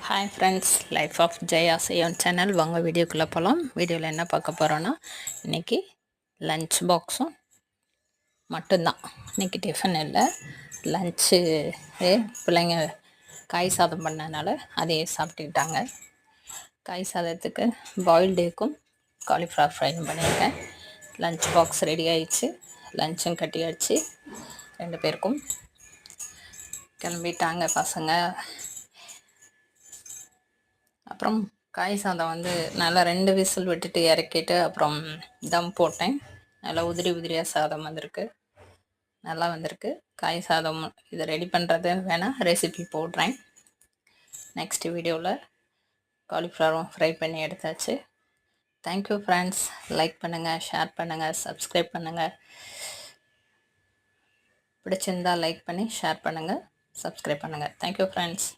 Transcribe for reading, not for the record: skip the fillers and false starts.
Hi friends, life of Jaya Seyyon channel. வாங்க வீடியோக்குள்ளே போகலாம். வீடியோவில் என்ன பார்க்க போகிறோன்னா, இன்றைக்கி லன்ச் பாக்ஸும் மட்டும்தான். இன்றைக்கி டிஃபன் இல்லை, லன்ச்சு. பிள்ளைங்க காய் சாதம் பண்ணனால அதையே சாப்பிட்டுக்கிட்டாங்க. காய் சாதத்துக்கு பாயில்டு எக்கும் காலிஃப்ளவர் ஃப்ரையும் பண்ணியிருக்கேன். லன்ச் பாக்ஸ் ரெடி ஆயிடுச்சு, லன்ச்சும் கட்டியாச்சு. 2 பேருக்கும் கிளம்பிட்டாங்க பசங்க. அப்புறம் காய் சாதம் வந்து நல்லா 2 விசில் விட்டுட்டு இறக்கிட்டு அப்புறம் தம் போட்டேன். நல்லா உதிரி உதிரியாக சாதம் வந்திருக்கு, நல்லா வந்திருக்கு காய் சாதம். இதை ரெடி பண்ணுறது வேணால் ரெசிபி போடுறேன் நெக்ஸ்ட் வீடியோவில். காலிஃப்ளவரும் ஃப்ரை பண்ணி எடுத்தாச்சு. Thank you friends. லைக் பண்ணுங்கள், ஷேர் பண்ணுங்கள், சப்ஸ்கிரைப் பண்ணுங்கள். பிடிச்சிருந்தால் லைக் பண்ணி ஷேர் பண்ணுங்கள், சப்ஸ்கிரைப் பண்ணுங்கள். Thank you friends.